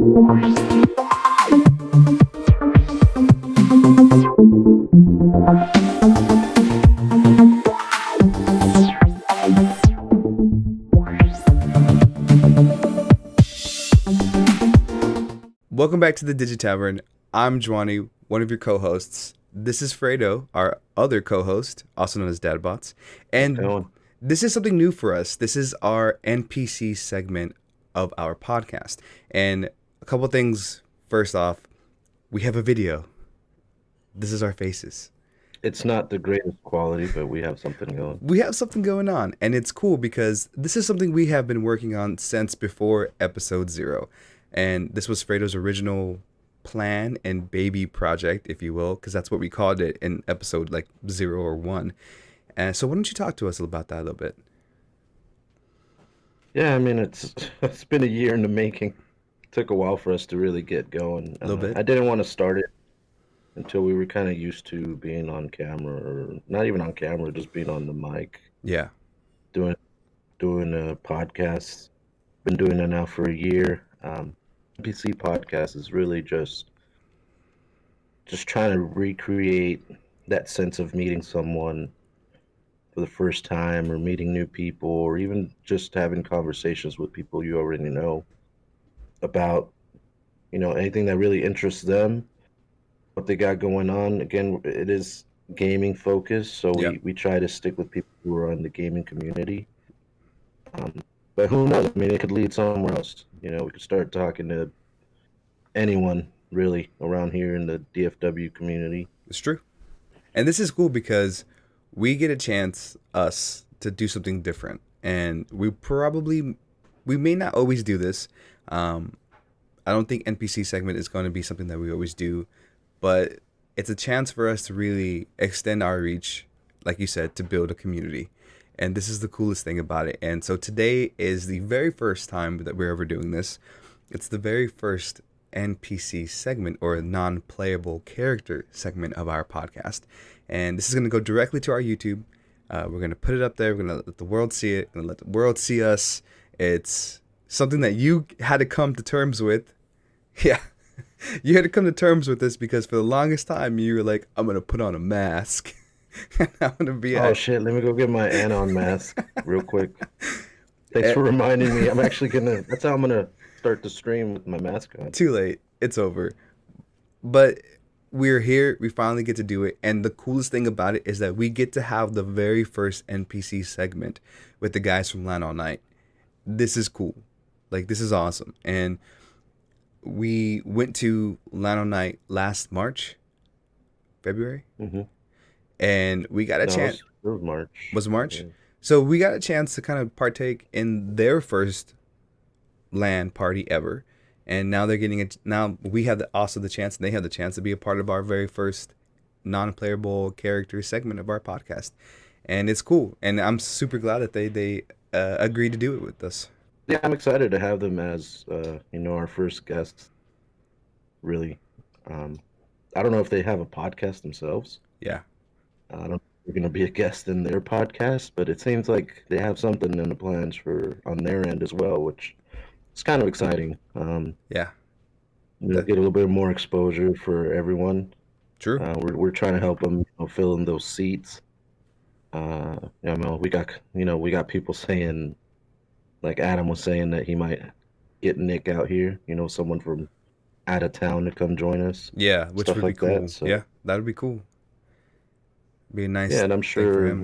Welcome back to the DigiTavern. I'm Juani, one of your co-hosts. This is Fredo, our other co-host, also known as Dadbots. And this is something new for us. This is our NPC segment of our podcast. And a couple things. First off, we have a video. This is our faces. It's not the greatest quality, but we have something going. We have something going on. And it's cool because this is something we have been working on since before episode 0. And this was Fredo's original plan and baby project, if you will, because that's what we called it in episode 0 or 1. And so why don't you talk to us about that a little bit? Yeah, I mean, it's been a year in the making. It took a while for us to really get going. A little bit. I didn't want to start it until we were kind of used to being on camera, or not even on camera, just being on the mic. Yeah. Doing a podcast. Been doing it now for a year. NPC podcast is really just trying to recreate that sense of meeting someone for the first time, or meeting new people, or even just having conversations with people you already know about, anything that really interests them, what they got going on. Again, it is gaming focused, so we try to stick with people who are in the gaming community. But who knows? I mean, it could lead somewhere else. We could start talking to anyone, really, around here in the DFW community. It's true. And this is cool because we get a chance, us, to do something different. And we may not always do this. I don't think NPC segment is going to be something that we always do. But it's a chance for us to really extend our reach, like you said, to build a community. And this is the coolest thing about it. And so today is the very first time that we're ever doing this. It's the very first NPC segment, or non-playable character segment of our podcast. And this is going to go directly to our YouTube. We're going to put it up there. We're going to let the world see it, and let the world see us. It's something that you had to come to terms with. Yeah. You had to come to terms with this because for the longest time you were like, I'm going to put on a mask. I'm gonna be shit, let me go get my Anon mask real quick. Thanks for reminding me. That's how I'm gonna start the stream, with my mask on. Too late. It's over. But we're here. We finally get to do it. And the coolest thing about it is that we get to have the very first NPC segment with the guys from LANallNight. This is cool. This is awesome. And we went to LANallNight last February? Mm-hmm. And we got a chance. It was March. Was it March? Yeah. So we got a chance to kind of partake in their first LAN party ever. And now they're getting it. Now we have also the chance, and they have the chance to be a part of our very first non-playable character segment of our podcast. And it's cool. And I'm super glad that they agreed to do it with us. Yeah, I'm excited to have them as, our first guests. Really. I don't know if they have a podcast themselves. Yeah. I don't know if they're going to be a guest in their podcast, but it seems like they have something in the plans on their end as well, which is kind of exciting. Yeah. Get a little bit more exposure for everyone. True. We're trying to help them fill in those seats. We got people saying, like Adam was saying, that he might get Nick out here, someone from out of town to come join us. Yeah, which would be cool. So. Yeah, that would be cool. Be a nice. Yeah, and I'm sure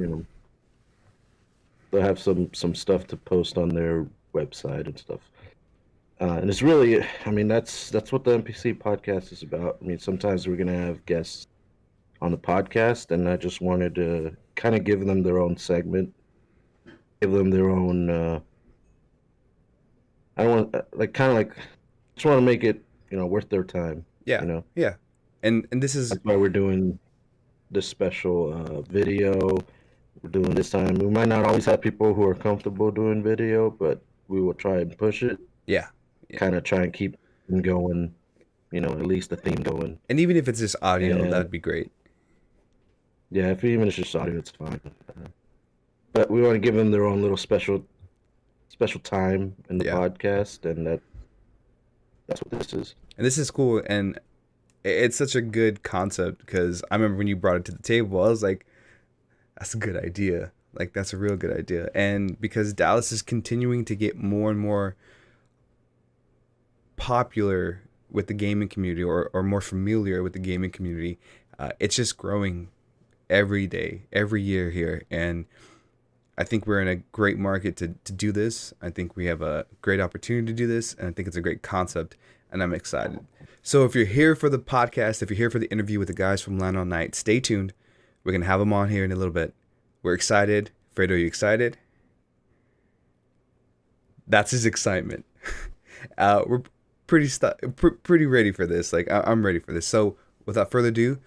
they'll have some stuff to post on their website and stuff. And it's really, that's what the NPC podcast is about. Sometimes we're gonna have guests on the podcast, and I just wanted to kind of give them their own segment, give them their own. I don't want just want to make it worth their time. Yeah. Yeah, and that's why we're doing this special video. We're doing this time. We might not always have people who are comfortable doing video, but we will try and push it. Yeah. Kind of try and keep them going, at least the theme going. And even if it's just audio, that'd be great. Yeah, even if it's just audio, it's fine. But we want to give them their own little special time in the podcast, and that's what this is. And this is cool, and it's such a good concept because I remember when you brought it to the table, I was like, that's a good idea. Like, that's a real good idea. And because Dallas is continuing to get more and more popular with the gaming community, or more familiar with the gaming community, it's just growing every day, every year here. And I think we're in a great market to do this. I think we have a great opportunity to do this, and I think it's a great concept, and I'm excited. So if you're here for the podcast, if you're here for the interview with the guys from LANallNight, stay tuned. We're going to have them on here in a little bit. We're excited. Fredo, are you excited? That's his excitement. We're pretty ready for this. Like, I'm ready for this. So without further ado,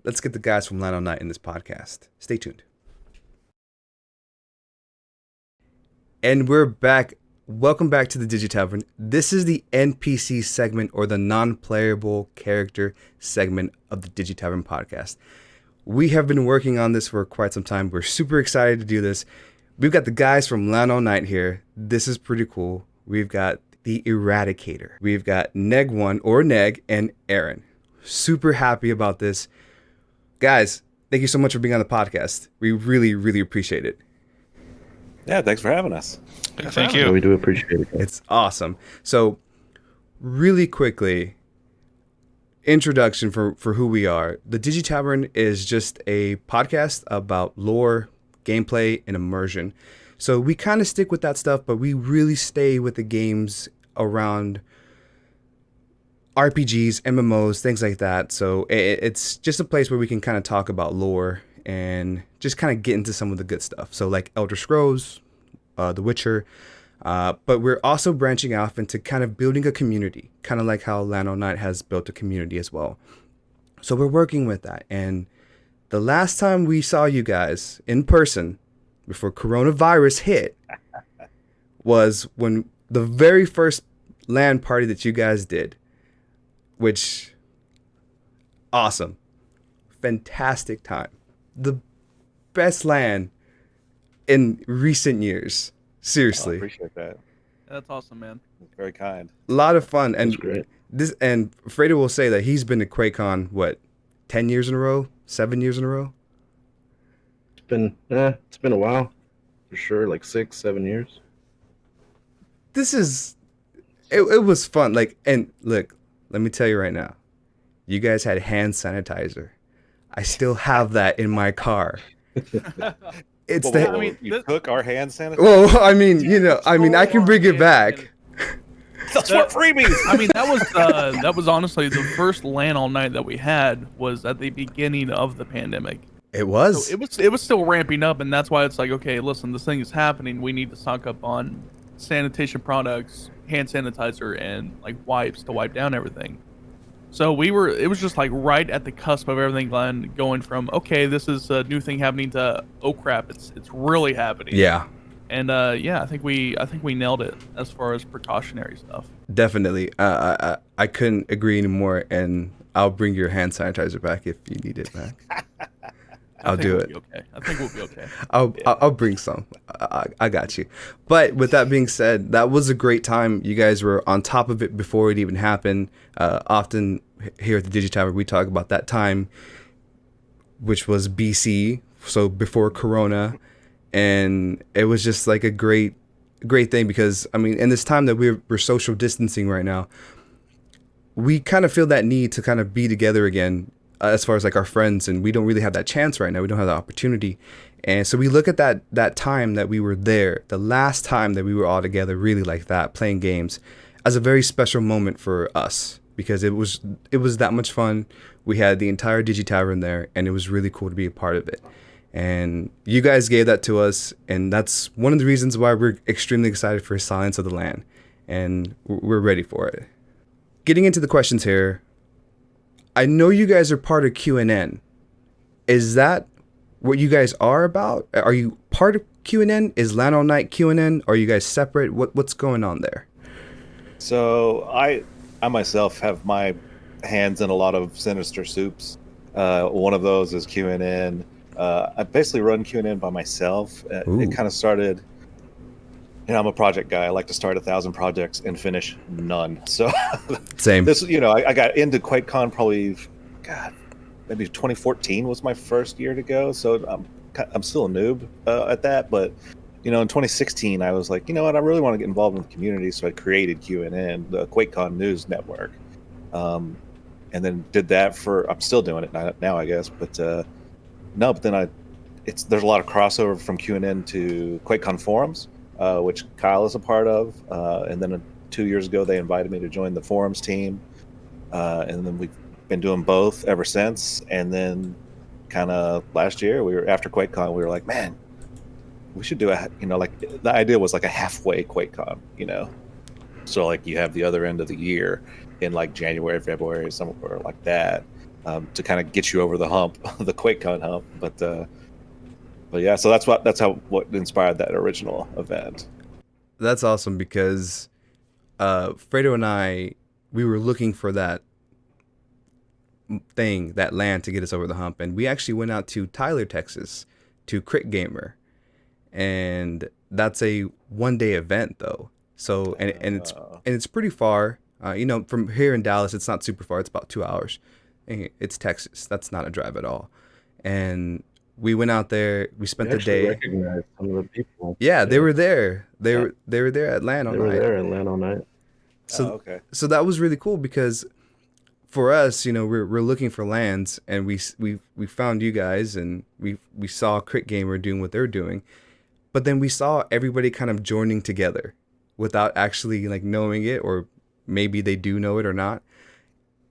let's get the guys from LANallNight in this podcast. Stay tuned. And we're back. Welcome back to the DigiTavern. This is the NPC segment, or the non-playable character segment of the DigiTavern Podcast. We have been working on this for quite some time. We're super excited to do this. We've got the guys from LANallNight here. This is pretty cool. We've got the Eradicator. We've got Neg1 or Neg and Aaron. Super happy about this. Guys, thank you so much for being on the podcast. We really, really appreciate it. Yeah, thanks for having us. Yeah, thank you. We do appreciate it. It's awesome. So, really quickly, introduction for who we are. The DigiTavern is just a podcast about lore, gameplay, and immersion. So we kind of stick with that stuff, but we really stay with the games around RPGs, MMOs, things like that. So it's just a place where we can kind of talk about lore and just kind of get into some of the good stuff. So like Elder Scrolls, The Witcher, but we're also branching off into kind of building a community, kind of like how LANallNight has built a community as well. So we're working with that. And the last time we saw you guys in person before coronavirus hit was when the very first LAN party that you guys did, which, awesome, fantastic time. The best LAN in recent years. Seriously. I appreciate that. That's awesome, man. Very kind. A lot of fun. And That's great. Fredo will say that he's been to QuakeCon, what, 10 years in a row? 7 years in a row? It's been a while, for sure, like 6-7 years. It was fun. Like, and look, let me tell you right now, you guys had hand sanitizer. I still have that in my car. It's you took our hand sanitizer? Well, I mean, I can bring it back. That's what freebies. I mean, that was honestly the first LANallNight that we had was at the beginning of the pandemic. It was. So it was still ramping up, and that's why it's like, okay, listen, this thing is happening. We need to stock up on sanitation products, hand sanitizer, and like wipes to wipe down everything. So it was just like right at the cusp of everything, Glenn, going from, okay, this is a new thing happening to, oh crap, it's really happening. Yeah. And yeah, I think we nailed it as far as precautionary stuff. Definitely. I couldn't agree anymore, and I'll bring your hand sanitizer back if you need it back. I'll do it. Okay. I think we'll be okay. I'll bring some. I got you. But with that being said, that was a great time. You guys were on top of it before it even happened. Often here at the DigiTavern, we talk about that time, which was BC, so before Corona, and it was just like a great thing because, I mean, in this time that we're social distancing right now, we kind of feel that need to kind of be together again. As far as like our friends, and we don't really have that chance right now. We don't have the opportunity. And so we look at that time that we were there, the last time that we were all together really like that, playing games, as a very special moment for us because it was that much fun. We had the entire DigiTavern there, and it was really cool to be a part of it. And you guys gave that to us, and that's one of the reasons why we're extremely excited for Silence of the Land, and we're ready for it. Getting into the questions here, I know you guys are part of QNN. Is that what you guys are about? Are you part of QNN? Is LANallNight QNN? Are you guys separate? What's going on there? So I myself have my hands in a lot of sinister soups. One of those is QNN. I basically run QNN by myself. It kind of started I'm a project guy. I like to start 1,000 projects and finish none. So Same. this, I got into QuakeCon probably, God, maybe 2014 was my first year to go. So I'm still a noob at that. But in 2016, I was like, you know what, I really want to get involved in the community. So I created QNN, the QuakeCon News Network, and then did that I'm still doing it now, I guess. But no, but then there's a lot of crossover from QNN to QuakeCon forums, which Kyle is a part of. And then 2 years ago, they invited me to join the forums team. And then we've been doing both ever since. And then kind of last year, after QuakeCon, we were like, man, we should do like the idea was like a halfway QuakeCon, So like you have the other end of the year in like January, February, somewhere like that, to kind of get you over the hump, the QuakeCon hump. But yeah, so that's what inspired that original event. That's awesome because Fredo and I, we were looking for that thing, that land to get us over the hump, and we actually went out to Tyler, Texas, to Crit Gamer, and that's a one-day event though. So and it's pretty far. From here in Dallas, it's not super far. It's about 2 hours. It's Texas. That's not a drive at all. And we went out there. We spent the day. Recognized some of the people. Yeah, they were there. They were there at LANallNight. They were there at LANallNight. So okay. So that was really cool because for us, we're looking for lands, and we found you guys, and we saw Crit Gamer doing what they're doing, but then we saw everybody kind of joining together without actually like knowing it, or maybe they do know it or not.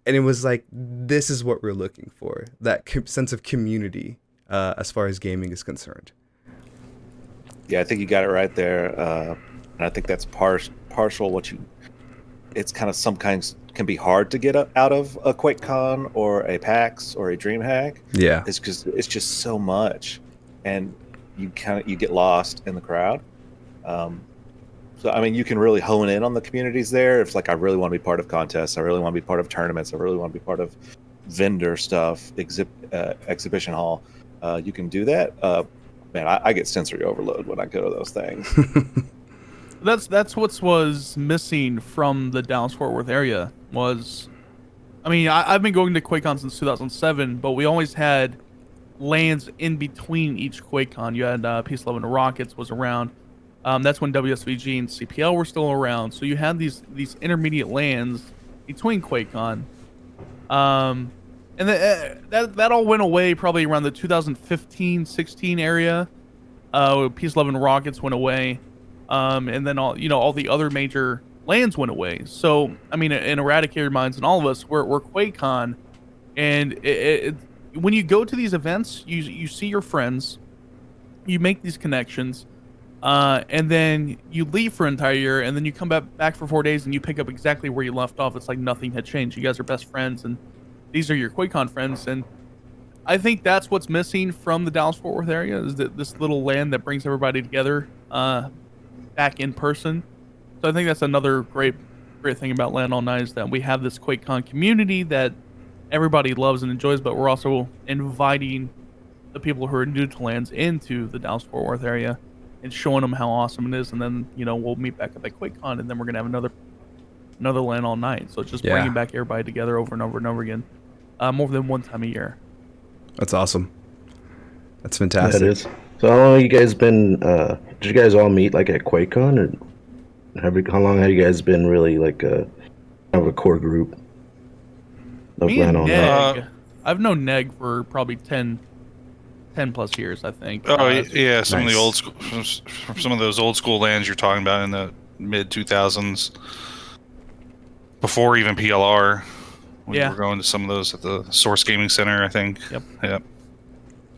And it was like, this is what we're looking for, that sense of community as far as gaming is concerned. Yeah, I think you got it right there. And I think that's partial it's kind of sometimes can be hard to get out of a QuakeCon or a PAX or a DreamHack. Yeah. It's because it's just so much, and you get lost in the crowd. So, I mean, you can really hone in on the communities there. If like, I really want to be part of contests, I really want to be part of tournaments, I really want to be part of vendor stuff, exhibition hall, you can do that. Man, I get sensory overload when I go to those things. That's what was missing from the Dallas-Fort Worth area was, I've been going to QuakeCon since 2007, but we always had lands in between each QuakeCon. You had Peace, Love, and Rockets was around. That's when WSVG and CPL were still around. So you had these intermediate lands between QuakeCon. And that all went away probably around the 2015-16 area. Peace, Love, and Rockets went away. And then all the other major lands went away. So, in Eradicator minds and all of us, we're QuakeCon. And when you go to these events, you see your friends, you make these connections, and then you leave for an entire year, and then you come back for 4 days, and you pick up exactly where you left off. It's like nothing had changed. You guys are best friends, and these are your QuakeCon friends. And I think that's what's missing from the Dallas-Fort Worth area, is that this little land that brings everybody together back in person. So I think that's another great thing about LANallNight, is that we have this QuakeCon community that everybody loves and enjoys, but we're also inviting the people who are new to lands into the Dallas-Fort Worth area and showing them how awesome it is. And then, we'll meet back up at QuakeCon, and then we're going to have another LANallNight. So it's just bringing back everybody together over and over and over again, more than one time a year. That's awesome. That's fantastic. That is. So how long have you guys been, did you guys all meet like at QuakeCon, or how long have you guys been really like kind of a core group of Me and LANallNight? Neg, I've known Neg for probably 10 plus years, I think. Oh yeah, some of the old school, from some of those old school lands you're talking about in the mid 2000s, before even PLR. We were going to some of those at the Source Gaming Center, I think. Yep.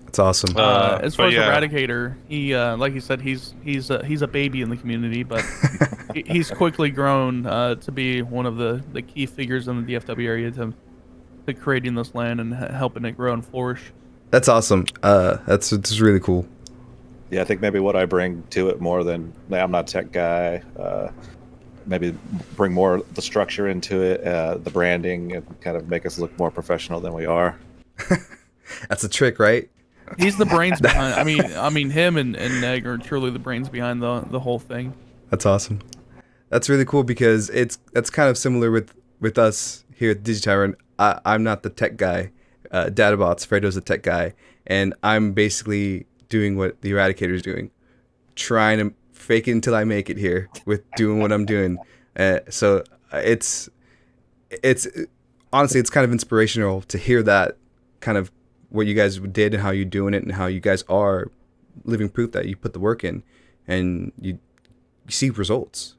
That's awesome. As far as Eradicator, he like you said, he's a baby in the community, but he's quickly grown to be one of the key figures in the DFW area to creating this land and helping it grow and flourish. That's awesome. That's really cool. Yeah, I think maybe what I bring to it more than, I'm not a tech guy, maybe bring more the structure into it, the branding, and kind of make us look more professional than we are. That's a trick, right? He's the brains behind. Him and Neg are truly the brains behind the whole thing. That's awesome. That's really cool because that's kind of similar with us here at DigiTavern. I'm not the tech guy. Databots, Fredo's the tech guy, and I'm basically doing what the Eradicator is doing, trying to fake it until I make it here with doing what I'm doing. So it's honestly, it's kind of inspirational to hear that kind of what you guys did and how you're doing it and how you guys are living proof that you put the work in and you see results.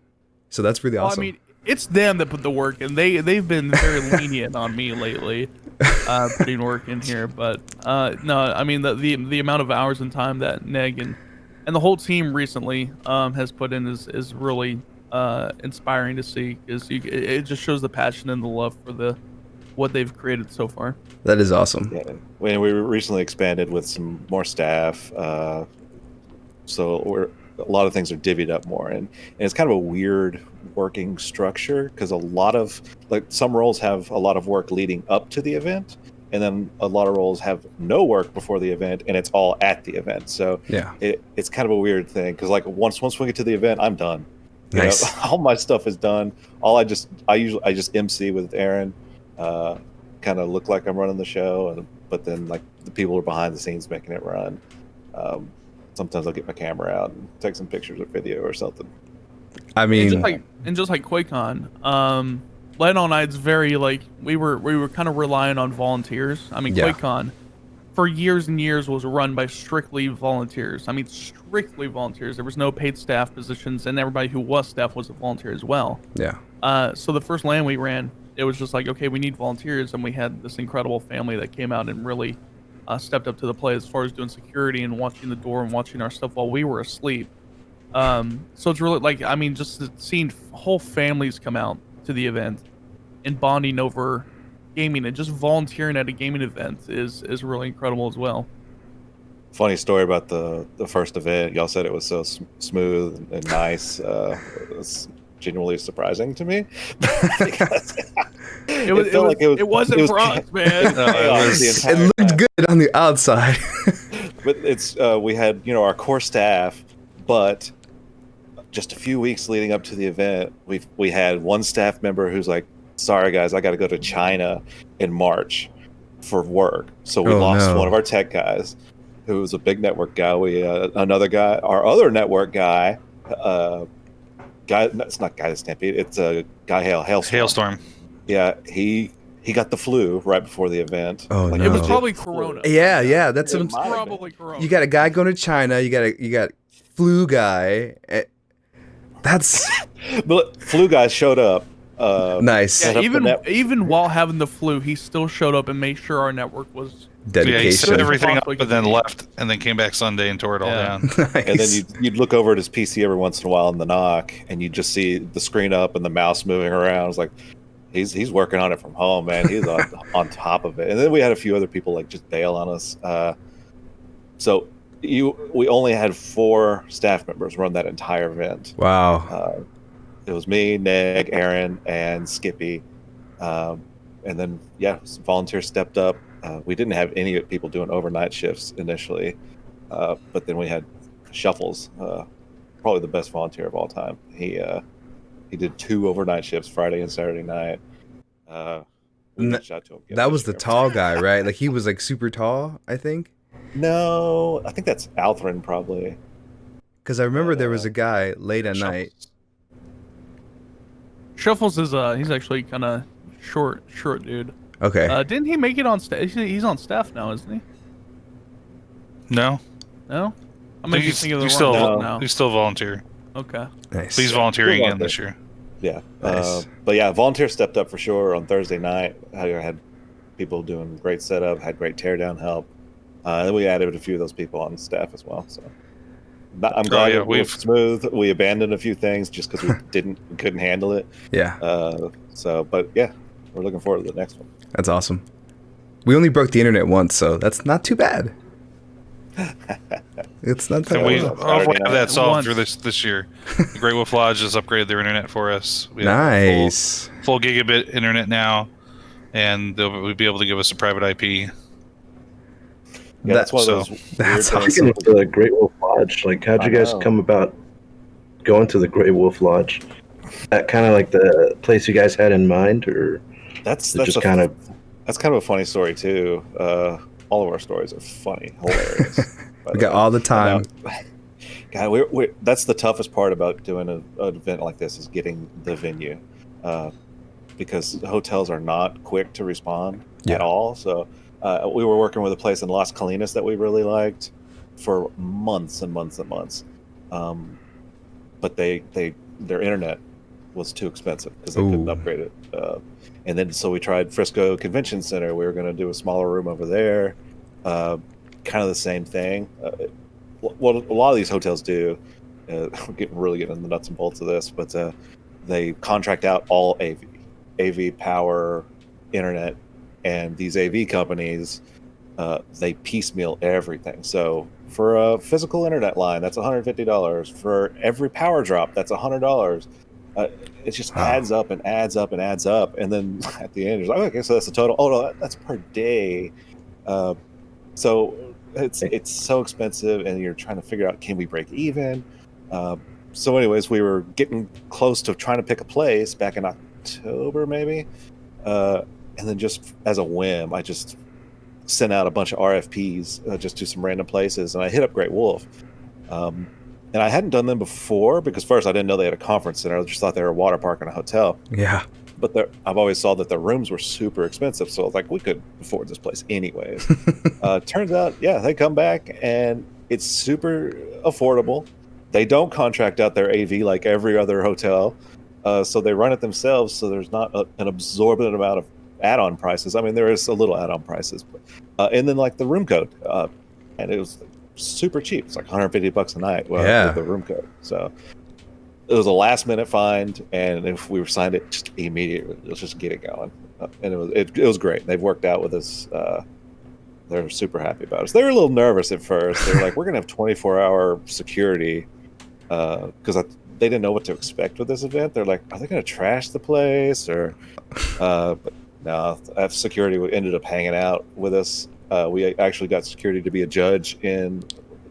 So that's really awesome. I mean, it's them that put the work in. They've been very lenient on me lately, putting work in here. But no, I mean the amount of hours and time that Neg and the whole team recently has put in is really inspiring to see. Because it just shows the passion and the love for what they've created so far. That is awesome. Yeah, we recently expanded with some more staff, so a lot of things are divvied up more, and it's kind of a weird working structure because a lot of some roles have a lot of work leading up to the event, and then a lot of roles have no work before the event, and it's all at the event. So yeah, it's kind of a weird thing because once we get to the event, I'm done. Nice. All my stuff is done. I just MC with Aaron. Kind of look like I'm running the show, but then the people are behind the scenes making it run. Sometimes I'll get my camera out and take some pictures or video or something. I mean, just like QuakeCon, LANallNight's very we were kind of relying on volunteers. I mean, yeah. QuakeCon for years and years was run by strictly volunteers. I mean, strictly volunteers. There was no paid staff positions, and everybody who was staff was a volunteer as well. Yeah. So the first LAN we ran, it was just okay, we need volunteers, and we had this incredible family that came out and really stepped up to the plate as far as doing security and watching the door and watching our stuff while we were asleep. So it's really just seeing whole families come out to the event and bonding over gaming and just volunteering at a gaming event is really incredible as well. Funny story about the first event. Y'all said it was so smooth and nice. It's genuinely surprising to me. It wasn't for us, man. It looked good on the outside. But it's we had our core staff, but just a few weeks leading up to the event, we had one staff member who's like, "Sorry guys, I got to go to China in March for work." So we lost one of our tech guys, who was a big network guy. We another guy, our other network guy. It's not Guy the Stampede. It's a Guy Hailstorm. Yeah, he got the flu right before the event. Oh no! It was probably Corona. Yeah, that's what I'm probably Corona. You got a guy going to China. You got flu guy. That's but flu guy showed up. Nice. Yeah, even while having the flu, he still showed up and made sure our network was dedication. Yeah, he set everything up, but then left, and then came back Sunday and tore it all down. Nice. And then you'd look over at his PC every once in a while in the knock, and you'd just see the screen up and the mouse moving around. It's like he's working on it from home, man. He's on top of it. And then we had a few other people just bail on us. So we only had 4 staff members run that entire event. Wow. It was me, Neg, Aaron, and Skippy. And then, some volunteers stepped up. We didn't have any people doing overnight shifts initially. But then we had Shuffles, probably the best volunteer of all time. He did 2 overnight shifts, Friday and Saturday night. That was the tall guy, right? He was super tall, I think. No, I think that's Althrin probably. Because I remember there was a guy late at night. Shuffles is he's actually kind of short dude. Okay. Didn't he make it on staff? He's on staff now, isn't he? No. No. He's still volunteer. Okay. Nice. He's volunteering again this year. Yeah. Nice. But volunteers stepped up for sure on Thursday night. I had people doing great setup, had great teardown help. Then we added a few of those people on staff as well. So I'm glad it was smooth. We abandoned a few things just because we couldn't handle it. Yeah. But we're looking forward to the next one. That's awesome. We only broke the internet once, so that's not too bad. It's not that And we bad. hopefully have that solved through this year. The Great Wolf Lodge has upgraded their internet for us. We Nice. have full gigabit internet now, and they'll be able to give us a private IP. Yeah, that's one of those That's weird awesome. Speaking of the Great Wolf Lodge, how'd you guys come about going to the Grey Wolf Lodge. That kind of like the place you guys had in mind, or That's just kind of that's kind of a funny story too. All of our stories are funny, hilarious. We got all the time. God, we're that's the toughest part about doing an event like this is getting the venue, because hotels are not quick to respond at all. So we were working with a place in Las Colinas that we really liked for months and months and months, but their internet was too expensive because they couldn't upgrade it. And then so we tried Frisco Convention Center. We were going to do a smaller room over there, kind of the same thing. What a lot of these hotels do, we're getting in the nuts and bolts of this, but they contract out all AV power, internet, and these AV companies, they piecemeal everything. So for a physical internet line, that's $150. For every power drop, that's $100. It just adds up and adds up and adds up, and then at the end, you're like, okay, so that's the total. Oh no, that's per day. So it's so expensive, and you're trying to figure out, can we break even? So anyways, we were getting close to trying to pick a place back in October maybe, and then just as a whim, I just sent out a bunch of RFPs just to some random places, and I hit up Great Wolf. And I hadn't done them before because first I didn't know they had a conference center. I just thought they were a water park and a hotel. Yeah. But I've always saw that the rooms were super expensive, so I was like, we could afford this place anyways. Turns out, yeah, they come back and it's super affordable. They don't contract out their AV like every other hotel, so they run it themselves. So there's not an absorbent amount of add-on prices. I mean, there is a little add-on prices, but, and then like the room code, and it was super cheap. It's like $150 a night with the room code. So it was a last minute find, and if we were signed it just immediately, let's just get it going. And it was great. They've worked out with us. They're super happy about us. They were a little nervous at first. They were like, we're gonna have 24-hour security, because they didn't know what to expect with this event. They're like, are they gonna trash the place or? But no, security ended up hanging out with us. We actually got security to be a judge in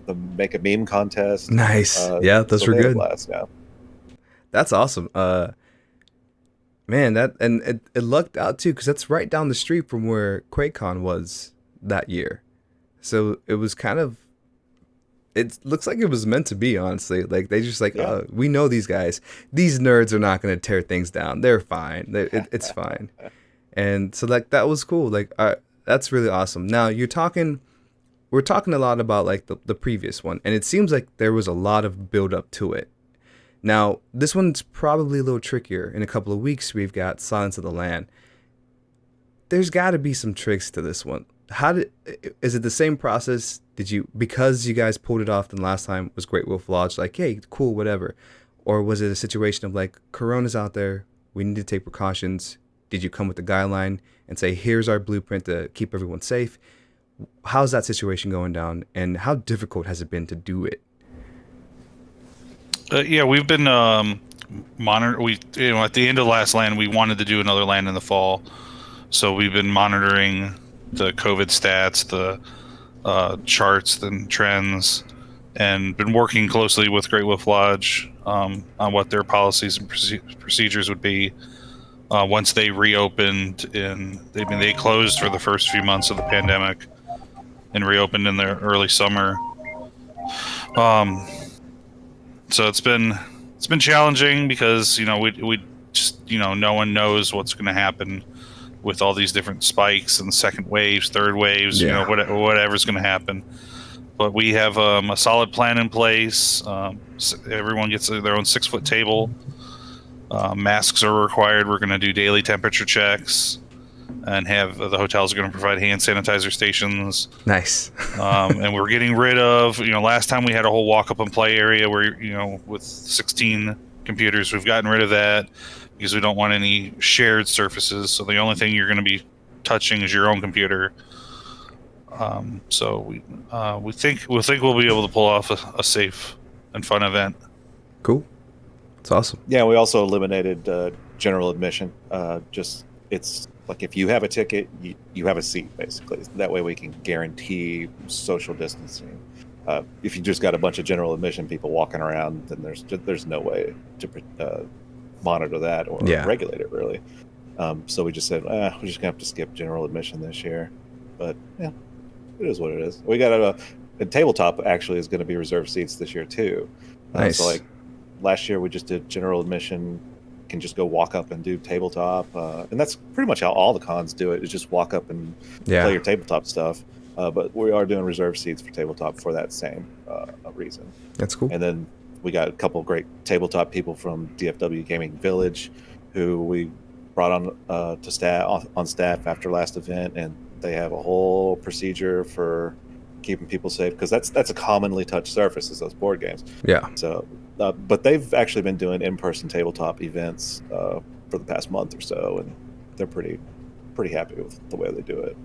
the Make a Meme contest. Nice. Yeah, those so were good. Yeah. That's awesome. Man, it lucked out too, because that's right down the street from where QuakeCon was that year. So it was kind of, it looks like it was meant to be, honestly. Like they just like, oh, we know these guys. These nerds are not going to tear things down. They're fine. It's fine. And so like that was cool. Like that's really awesome. Now we're talking a lot about like the previous one, and it seems like there was a lot of build up to it. Now this one's probably a little trickier. In a couple of weeks, we've got Silence of the Land. There's got to be some tricks to this one. Is it the same process? Because you guys pulled it off the last time was Great Wolf Lodge, like, hey, cool, whatever, or was it a situation of like, Corona's out there, we need to take precautions? Did you come with the guideline and say, here's our blueprint to keep everyone safe? How's that situation going down, and how difficult has it been to do it? We've been monitoring. At the end of last LAN, we wanted to do another LAN in the fall, so we've been monitoring the COVID stats, the charts and trends, and been working closely with Great Wolf Lodge on what their policies and procedures would be. Once they reopened, they closed for the first few months of the pandemic and reopened in the early summer. So it's been challenging because we just no one knows what's going to happen with all these different spikes and second waves, third waves, whatever's going to happen. But we have a solid plan in place. Everyone gets their own 6-foot table. Masks are required. We're going to do daily temperature checks, and the hotels are going to provide hand sanitizer stations. Nice. And we're getting rid of, last time we had a whole walk up and play area where, with 16 computers, we've gotten rid of that because we don't want any shared surfaces. So the only thing you're going to be touching is your own computer. So we think we'll be able to pull off a safe and fun event. Cool. It's awesome. Yeah, we also eliminated general admission. It's like if you have a ticket, you have a seat, basically. That way we can guarantee social distancing. If you just got a bunch of general admission people walking around, then there's no way to monitor that or regulate it really. So we just said, we're just gonna have to skip general admission this year. But yeah, it is what it is. We got a tabletop actually is going to be reserved seats this year too. Nice. So like last year we just did general admission, can just go walk up and do tabletop, and that's pretty much how all the cons do it. Is just walk up and play your tabletop stuff. But we are doing reserved seats for tabletop for that same reason. That's cool. And then we got a couple of great tabletop people from DFW Gaming Village, who we brought on on staff after last event, and they have a whole procedure for keeping people safe, because that's a commonly touched surface, is those board games. Yeah. So, but they've actually been doing in-person tabletop events for the past month or so, and they're pretty happy with the way they do it.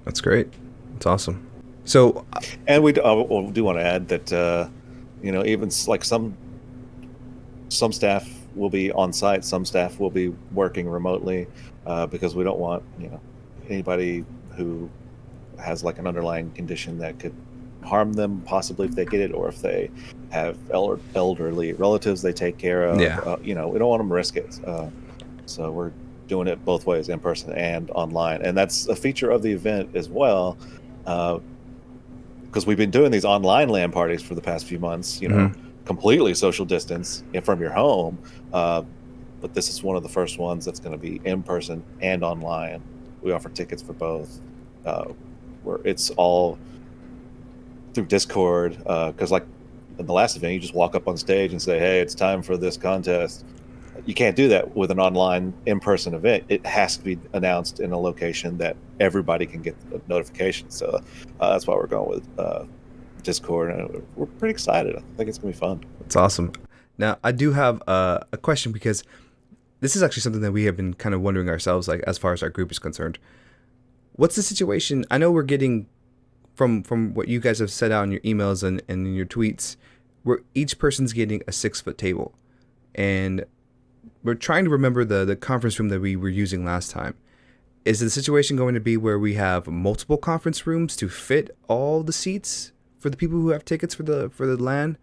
That's great. That's awesome. So, and we do want to add that even like some staff will be on site, some staff will be working remotely, because we don't want anybody who has like an underlying condition that could harm them possibly if they get it, or if they have elderly relatives they take care of. We don't want them to risk it. So we're doing it both ways, in person and online, and that's a feature of the event as well, because we've been doing these online LAN parties for the past few months, completely social distance from your home, but this is one of the first ones that's going to be in person and online. We offer tickets for both, where it's all through Discord, because like in the last event, you just walk up on stage and say, hey, it's time for this contest. You can't do that with an online in-person event. It has to be announced in a location that everybody can get the notification. So that's why we're going with Discord, and we're pretty excited. I think it's gonna be fun. It's awesome. Now I do have a question, because this is actually something that we have been kind of wondering ourselves, like as far as our group is concerned. What's the situation? I know we're getting from what you guys have set out in your emails and in your tweets, where each person's getting a 6-foot table, and we're trying to remember the conference room that we were using last time. Is the situation going to be where we have multiple conference rooms to fit all the seats for the people who have tickets for the LAN?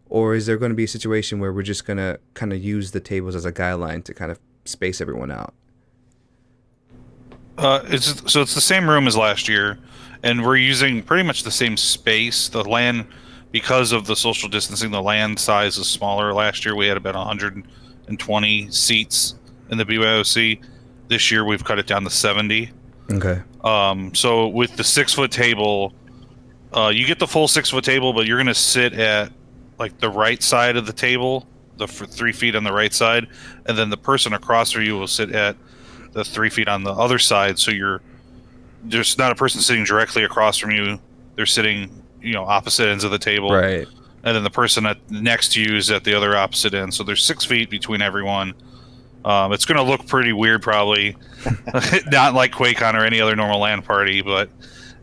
Or is there going to be a situation where we're just going to kind of use the tables as a guideline to kind of space everyone out? It's the same room as last year, and we're using pretty much the same space. The LAN, because of the social distancing, the LAN size is smaller. Last year we had about 120 seats in the BYOC. This year we've cut it down to 70. Okay. So with the 6-foot table, you get the full 6-foot table, but you're going to sit at like the right side of the table, the 3 feet on the right side, and then the person across from you will sit at the 3 feet on the other side. So there's not a person sitting directly across from you. They're sitting, opposite ends of the table. Right. And then the person next to you is at the other opposite end. So there's 6 feet between everyone. It's going to look pretty weird, probably. Not like QuakeCon or any other normal LAN party, but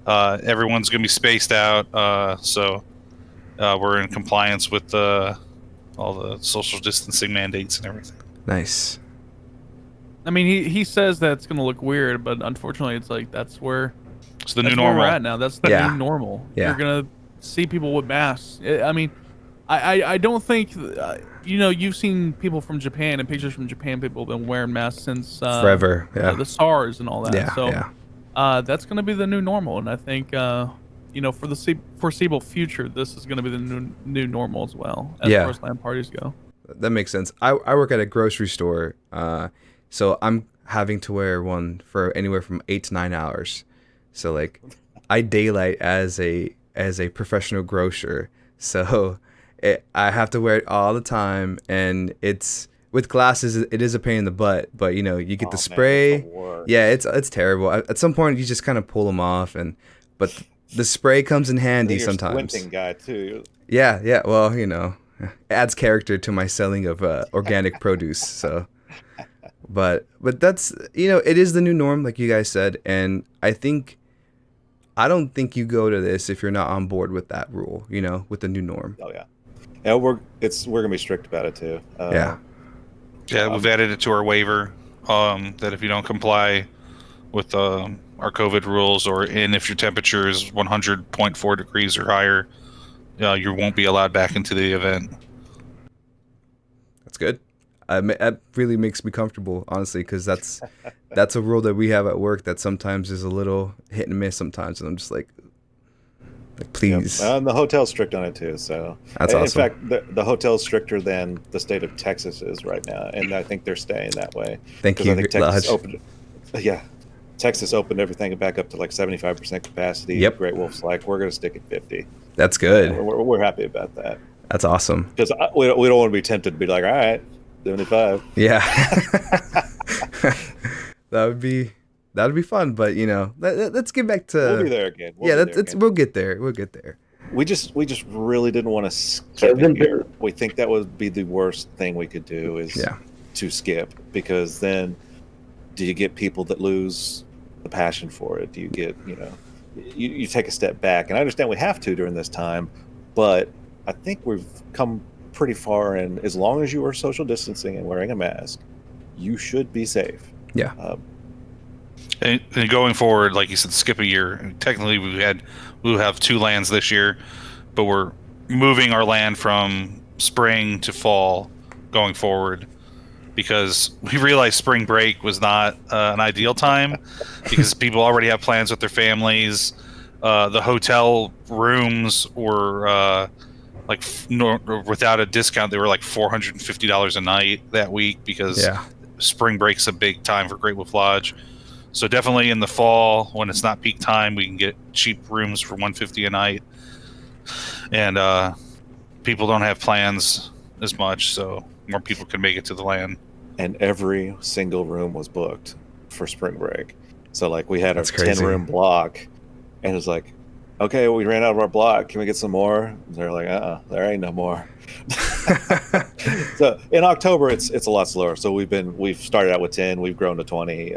everyone's going to be spaced out. So we're in compliance with all the social distancing mandates and everything. Nice. I mean, he says that it's going to look weird, but unfortunately, it's like that's where it's the new normal. We're at now. That's the new normal. Yeah. You're going to see people with masks. I mean, I don't think you've seen people from Japan and pictures from Japan. People have been wearing masks since forever. Yeah. The SARS and all that. Yeah. So yeah. that's going to be the new normal, and I think for the foreseeable future, this is going to be the new normal as well, as far as LAN parties go. That makes sense. I work at a grocery store, so I'm having to wear one for anywhere from 8 to 9 hours. So like, I daylight as a professional grocer, so I have to wear it all the time, and it's with glasses. It is a pain in the butt, but you get the spray. Man, it's terrible. At some point, you just kind of pull them off, but the spray comes in handy you're sometimes. Squinting guy too. Yeah. Well, it adds character to my selling of organic produce. So, but that's it is the new norm, like you guys said, and I don't think you go to this if you're not on board with that rule, with the new norm. Oh yeah, we're gonna be strict about it too. Yeah, we've added it to our waiver that if you don't comply with our COVID rules, and if your temperature is 100.4 degrees or higher, you won't be allowed back into the event. That's good. That really makes me comfortable, honestly, because that's a rule that we have at work that sometimes is a little hit and miss sometimes, and I'm just like please. Yep. And the hotel's strict on it too. So That's awesome. In fact, the hotel's stricter than the state of Texas is right now, and I think they're staying that way. Thank you, I think Texas Lodge. Texas opened everything back up to like 75% capacity. Yep. Great Wolf's like, we're going to stick at 50. That's good. We're happy about that. That's awesome. Because we don't want to be tempted to be like, all right, 75. Yeah. That'd be fun, but let's get back to. We'll be there again. We'll get there. We'll get there. We just really didn't want to skip it here. We think that would be the worst thing we could do is to skip, because then do you get people that lose the passion for it? Do you get, you take a step back? And I understand we have to during this time, but I think we've come pretty far, and as long as you are social distancing and wearing a mask, you should be safe. Yeah. And going forward, like you said, skip a year. Technically, we'll have 2 lands this year, but we're moving our land from spring to fall going forward, because we realized spring break was not an ideal time because people already have plans with their families. The hotel rooms were without a discount, they were like $450 a night that week, because spring break's a big time for Great Wolf Lodge. So definitely in the fall, when it's not peak time, we can get cheap rooms for $150 a night, and people don't have plans as much, so more people can make it to the land. And every single room was booked for spring break. So like we had a 10-room block, and it was like, okay, we ran out of our block. Can we get some more? And they're like, there ain't no more. So in October, it's a lot slower. So we've started out with 10, we've grown to 20.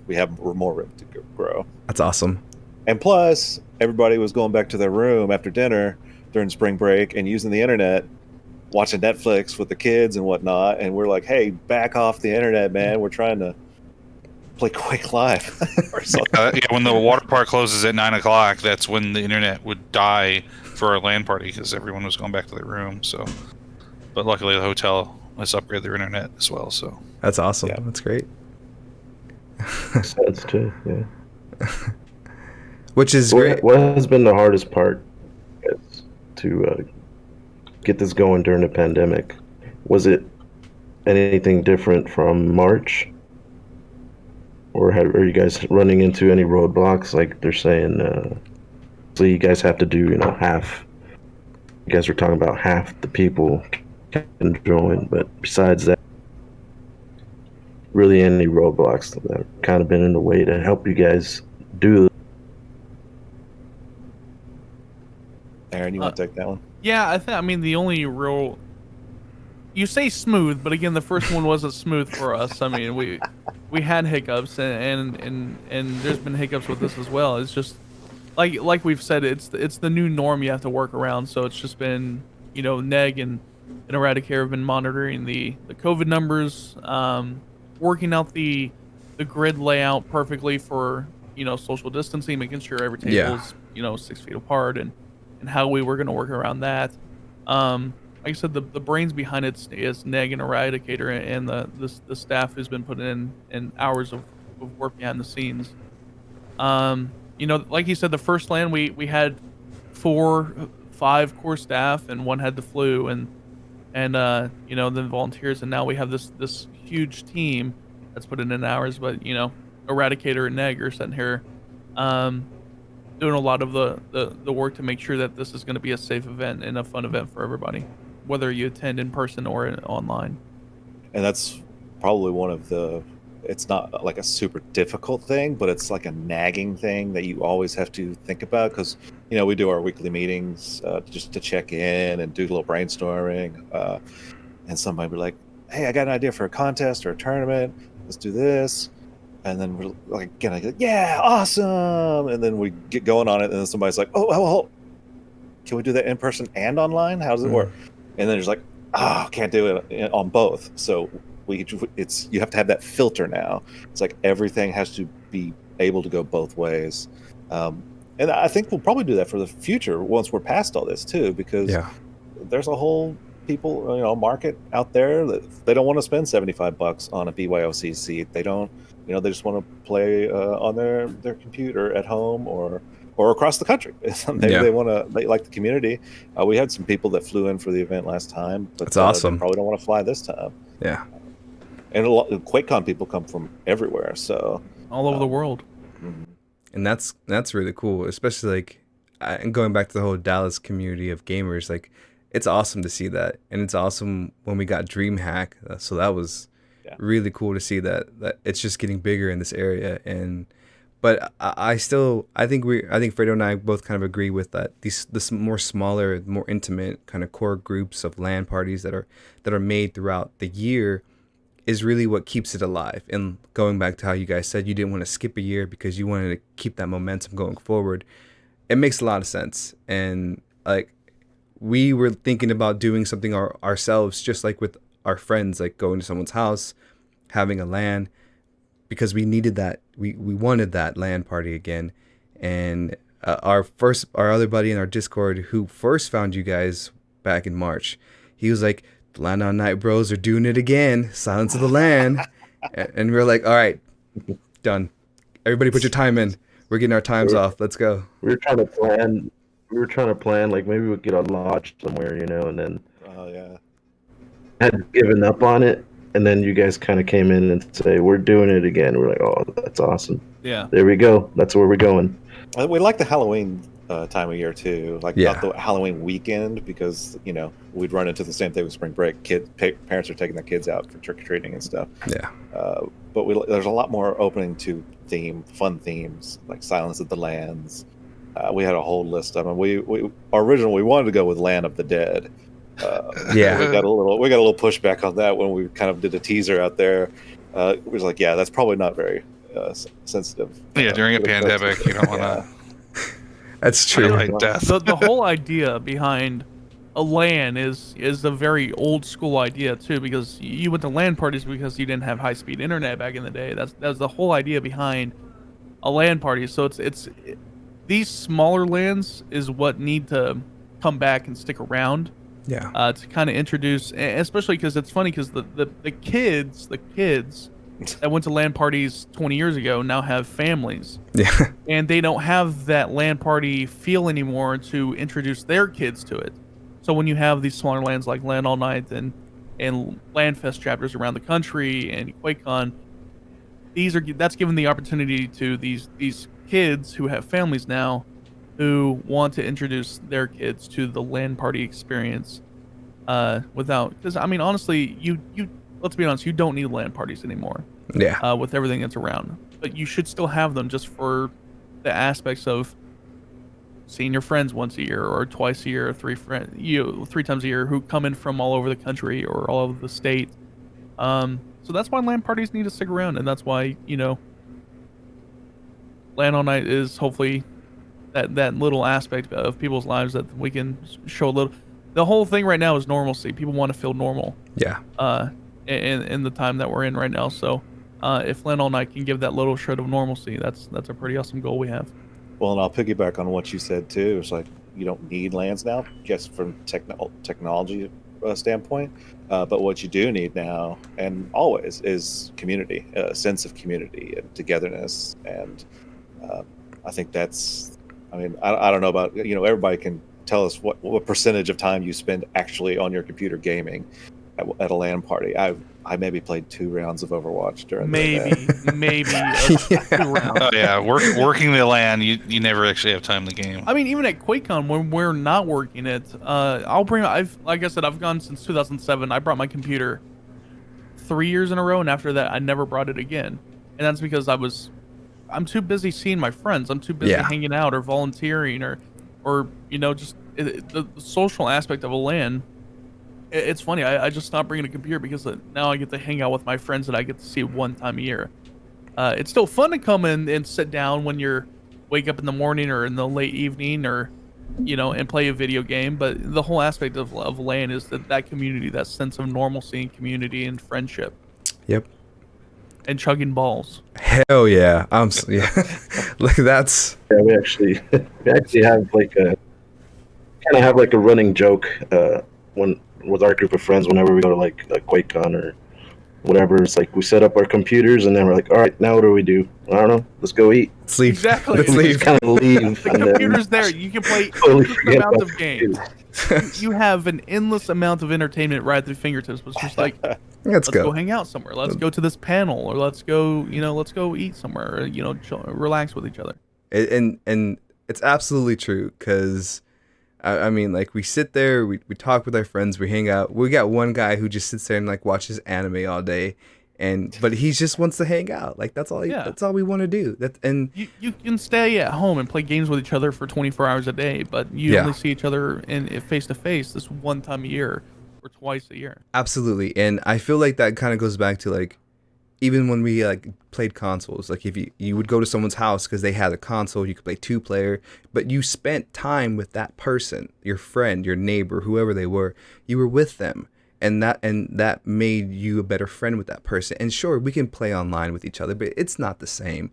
We have more room to grow. That's awesome. And plus, everybody was going back to their room after dinner during spring break and using the internet, watching Netflix with the kids and whatnot. And we're like, hey, back off the internet, man. We're trying to play Quake Live or something. When the water park closes at 9 o'clock, that's when the internet would die for our LAN party, because everyone was going back to their room. So, but luckily the hotel has upgraded their internet as well. So that's awesome. Yeah. That's great. Sense too. Yeah. Which is great. What has been the hardest part to get this going during the pandemic? Was it anything different from March? Or are you guys running into any roadblocks? Like they're saying, so you guys have to do, half. You guys were talking about half the people can join, but besides that, really any roadblocks that have kind of been in the way to help you guys do. Aaron, you want to take that one? Yeah, the only real. You say smooth, but again, the first one wasn't smooth for us. I mean, we had hiccups, and there's been hiccups with this as well. It's just like we've said, it's the new norm you have to work around. So it's just been, Neg and Eradicator have been monitoring the COVID numbers, working out the grid layout perfectly for social distancing, making sure every table is 6 feet apart, and how we were going to work around that. Like I said, the brains behind it is Neg and Eradicator, and the staff who's been putting in hours of work behind the scenes. Like you said, the first LAN we had 5 core staff, and 1 had the flu, and then volunteers, and now we have this huge team that's putting in hours. But Eradicator and Neg are sitting here doing a lot of the work to make sure that this is going to be a safe event and a fun event for everybody, whether you attend in person or online. And that's probably one of it's not like a super difficult thing, but it's like a nagging thing that you always have to think about, because we do our weekly meetings just to check in and do a little brainstorming, and somebody be like, hey, I got an idea for a contest or a tournament, let's do this. And then we're like, yeah, awesome. And then we get going on it, and then somebody's like, oh, can we do that in person and online? How does it work? And then there's like, can't do it on both. So you have to have that filter now. It's like everything has to be able to go both ways. And I think we'll probably do that for the future once we're past all this too, because Yeah. there's a whole market out there that they don't want to spend $75 on a BYOC seat. They don't, they just want to play on their computer at home or across the country. They like the community. We had some people that flew in for the event last time, but That's awesome. They probably don't want to fly this time. Yeah. And a lot of QuakeCon people come from everywhere, so all over the world. And that's really cool, especially like, and going back to the whole Dallas community of gamers, like it's awesome to see that, and it's awesome when we got DreamHack. So that was really cool to see that it's just getting bigger in this area. But I think Fredo and I both kind of agree with that. This more smaller, more intimate kind of core groups of LAN parties that are made throughout the year is really what keeps it alive. And going back to how you guys said you didn't want to skip a year because you wanted to keep that momentum going forward, it makes a lot of sense. And like, we were thinking about doing something ourselves, just like with our friends, like going to someone's house, having a LAN, because we needed that. We wanted that LAN party again. And our other buddy in our Discord who first found you guys back in March, he was like, the LANallNight bros are doing it again. Silence of the LAN. And we were like, all right, done. Everybody put your time in. We're getting our times off. Let's go. We were trying to plan like maybe we'd get a lodge somewhere, and then had given up on it, and then you guys kind of came in and say we're doing it again. We're like, oh, that's awesome. Yeah. There we go. That's where we're going. We like the Halloween time of year too, like not the Halloween weekend, because we'd run into the same thing with spring break. Parents are taking their kids out for trick or treating and stuff. Yeah. But there's a lot more opening to fun themes like Silence of the Lands. We had a whole list of them. We originally wanted to go with Land of the Dead. We got a little pushback on that when we kind of did a teaser out there. It was like, that's probably not very sensitive. Yeah, during a pandemic, you don't want to. That's true. Like death. The whole idea behind a LAN is a very old school idea too, because you went to LAN parties because you didn't have high speed internet back in the day. That's the whole idea behind a LAN party. So it's these smaller LANs is what need to come back and stick around. Yeah. To kind of introduce, especially because it's funny because the kids that went to LAN parties 20 years ago now have families. Yeah. And they don't have that LAN party feel anymore to introduce their kids to it. So when you have these smaller LANs like LANallNight and LANfest chapters around the country and QuakeCon, that's given the opportunity to these kids who have families now who want to introduce their kids to the LAN party experience because I mean honestly you let's be honest, you don't need LAN parties anymore. Yeah. With everything that's around, but you should still have them just for the aspects of seeing your friends once a year or twice a year, or three times a year who come in from all over the country or all over the state. So that's why LAN parties need to stick around, and that's why LANallNight is hopefully that little aspect of people's lives that we can show a little. The whole thing right now is normalcy. People want to feel normal. Yeah. In the time that we're in right now. So if LANallNight can give that little shred of normalcy, that's a pretty awesome goal we have. Well, and I'll piggyback on what you said too. It's like you don't need LANs now, just from technology standpoint. But what you do need now and always is community, a sense of community and togetherness. And I think that's. I mean, I don't know about everybody can tell us what percentage of time you spend actually on your computer gaming at a LAN party. I maybe played 2 rounds of Overwatch during maybe 2 rounds. Oh yeah, working the LAN, you never actually have time to game. I mean, even at QuakeCon when we're not working it, like I said, I've gone since 2007. I brought my computer 3 years in a row, and after that, I never brought it again. And that's because I'm too busy seeing my friends. I'm too busy hanging out or volunteering or just the social aspect of a LAN. It's funny. I just stopped bringing a computer because now I get to hang out with my friends that I get to see one time a year. It's still fun to come in and sit down when you're wake up in the morning or in the late evening or and play a video game. But the whole aspect of LAN is that community, that sense of normalcy and community and friendship. Yep. and chugging balls. Hell yeah. Yeah. Like that's Yeah, we actually have like a kind of have like a running joke when with our group of friends whenever we go to like a QuakeCon or whatever. It's like we set up our computers and then we're like, all right, now what do we do? I don't know. Let's go eat. sleep. Exactly. Let's We leave. just kind of leave. The and computer's then there. You can play totally endless forget amounts about of games. You have an endless amount of entertainment right at your fingertips. It's just like, Let's let's go go. hang out somewhere. Let's go to this panel, or let's go eat somewhere, or, relax with each other. And it's absolutely true because I mean, like we sit there, we talk with our friends, we hang out. We got one guy who just sits there and like watches anime all day, but he just wants to hang out. Like that's all. Yeah. That's all we want to do. You can stay at home and play games with each other for 24 hours a day, but you Yeah. only see each other in face to face this one time a year or twice a year. Absolutely. And I feel like that kind of goes back to like even when we like played consoles, like if you would go to someone's house because they had a console, you could play 2-player, but you spent time with that person, your friend, your neighbor, whoever they were. You were with them, and that made you a better friend with that person. And sure, we can play online with each other, but it's not the same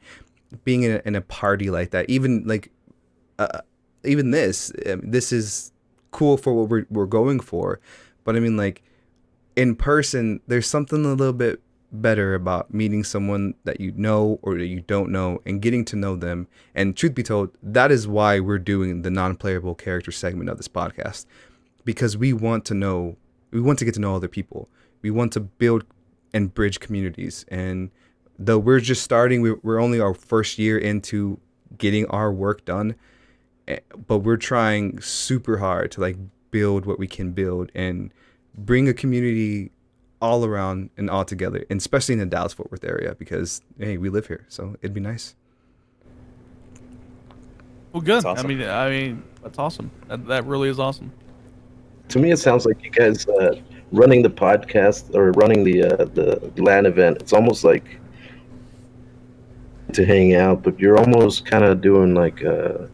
being in a party like that. Even like even this is cool for what we're going for, but I mean, like in person, there's something a little bit better about meeting someone that you know or that you don't know and getting to know them. And truth be told, that is why we're doing the non-playable character segment of this podcast, because we want to get to know other people. We want to build and bridge communities. And though we're just starting, we're only our first year into getting our work done, but we're trying super hard to like build what we can build and bring a community all around and all together, and especially in the Dallas-Fort Worth area, because hey, we live here, so it'd be nice. Well, good. That's awesome. I mean, that's awesome. That really is awesome. to me, it sounds like you guys running the podcast or running the LAN event. It's almost like to hang out, but you're almost kind of doing like a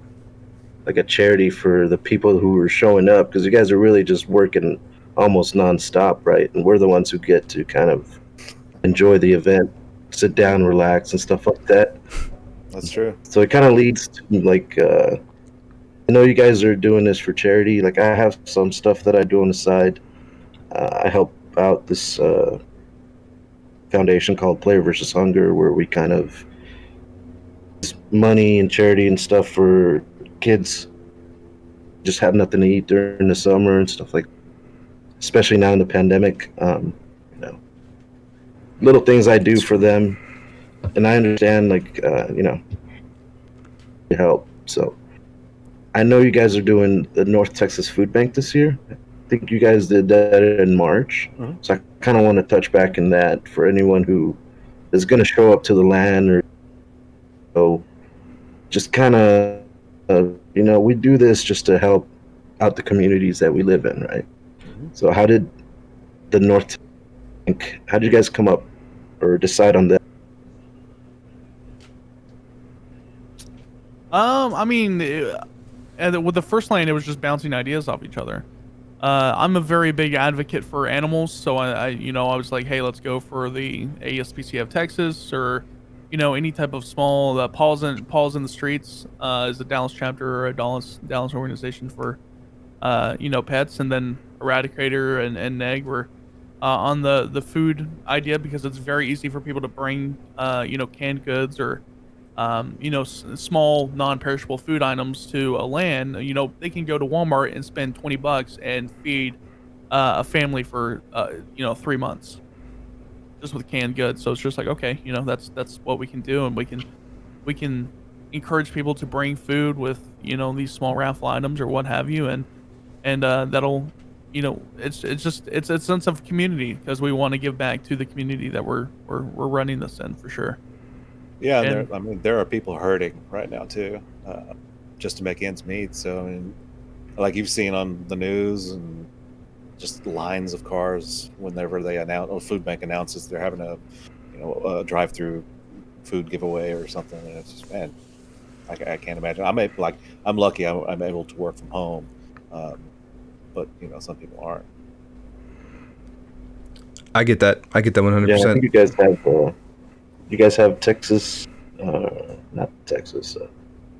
charity for the people who are showing up, because you guys are really just working almost nonstop, right? And we're the ones who get to kind of enjoy the event, sit down, relax, and stuff like that. That's true. So it kind of leads to like, I know you guys are doing this for charity. Like I have some stuff that I do on the side. I help out this foundation called Player versus Hunger, where we kind of money and charity and stuff for kids just have nothing to eat during the summer and stuff like that. Especially now in the pandemic, little things I do for them, and I understand help. So I know you guys are doing the North Texas Food Bank this year. I think you guys did that in March. Mhm. So I kind of want to touch back in that for anyone who is going to show up to the LAN, or just kind of we do this just to help out the communities that we live in, right? So how did the North Bank, how did you guys come up or decide on that? I mean, with the first lane, it was just bouncing ideas off each other. I'm a very big advocate for animals, so I was like, hey, let's go for the ASPCF Texas, or any type of small Paws in the Streets is a Dallas chapter or a Dallas organization for pets, and then Eradicator and Neg were on the food idea, because it's very easy for people to bring canned goods or small non-perishable food items to a LAN. They can go to Walmart and spend $20 and feed a family for 3 months just with canned goods. So it's just like, okay, that's what we can do, and we can encourage people to bring food with these small raffle items or what have you, and that'll it's a sense of community, because we want to give back to the community that we're running this in, for sure. Yeah, And- there are people hurting right now too, just to make ends meet. So I mean, like you've seen on the news, and just lines of cars whenever they food bank announces they're having a drive-through food giveaway or something. And it's just, man, I can't imagine. I'm lucky I'm able to work from home, but some people aren't. I get that 100%. Yeah, I think you guys have you guys have Texas, not Texas,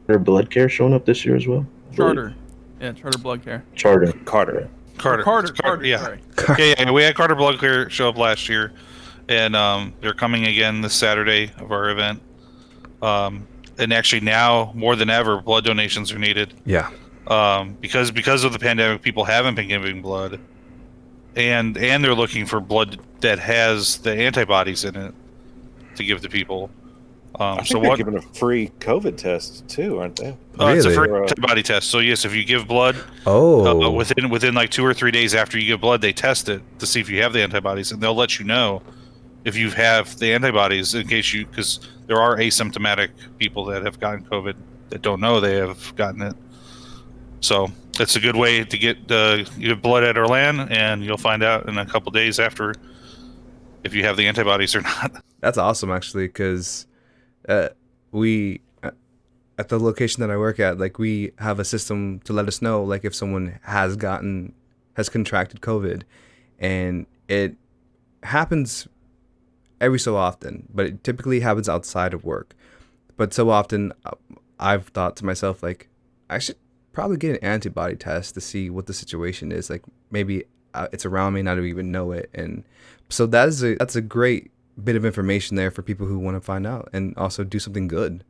their blood care showing up this year as well? Charter. Yeah, Charter Blood Care. Charter. Carter. Carter. Yeah. Sorry. Yeah. We had Carter Blood Care show up last year, and they're coming again this Saturday of our event. And actually now more than ever, blood donations are needed. Yeah. Because of the pandemic, people haven't been giving blood, and they're looking for blood that has the antibodies in it to give to people. I think they're giving a free COVID test too, aren't they? It's a Really? free antibody test. So yes, if you give blood, Oh. within like 2 or 3 days after you give blood, they test it to see if you have the antibodies, and they'll let you know if you have the antibodies in case because there are asymptomatic people that have gotten COVID that don't know they have gotten it. So it's a good way to get your blood at our LAN, and you'll find out in a couple days after if you have the antibodies or not. That's awesome, actually, because we at the location that I work at, like, we have a system to let us know, like, if someone has contracted COVID, and it happens every so often, but it typically happens outside of work. But so often, I've thought to myself, like, I should probably get an antibody test to see what the situation is. Like, maybe it's around me and I don't even know it. And so that's a great bit of information there for people who want to find out and also do something good.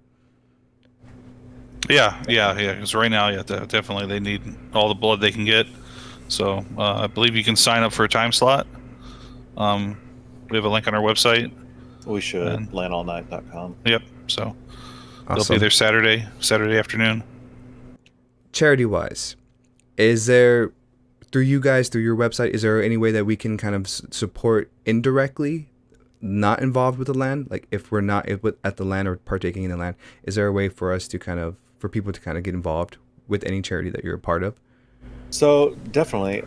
Yeah. Because right now, definitely they need all the blood they can get. So I believe you can sign up for a time slot. We have a link on our website. We should. LANallNight.com. Yep. So Awesome. they'll be there Saturday afternoon. Charity-wise, is there, through your website, is there any way that we can kind of support indirectly, not involved with the LAN? Like, if we're not at the LAN or partaking in the LAN, is there a way for us to for people to kind of get involved with any charity that you're a part of? So definitely,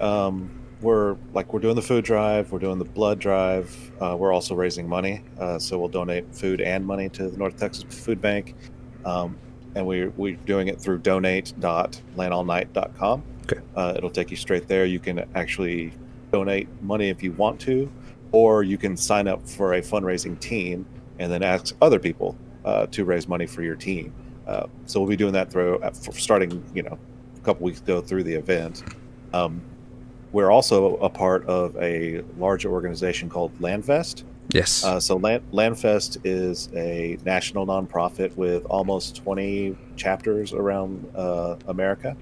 we're doing the food drive, we're doing the blood drive, we're also raising money. So we'll donate food and money to the North Texas Food Bank. And we're doing it through donate.LANallNight.com. Okay. It'll take you straight there. You can actually donate money if you want to, or you can sign up for a fundraising team and then ask other people to raise money for your team. So we'll be doing that starting, a couple weeks ago through the event. We're also a part of a larger organization called LANFest. Yes. So LANFest is a national nonprofit with almost 20 chapters around America.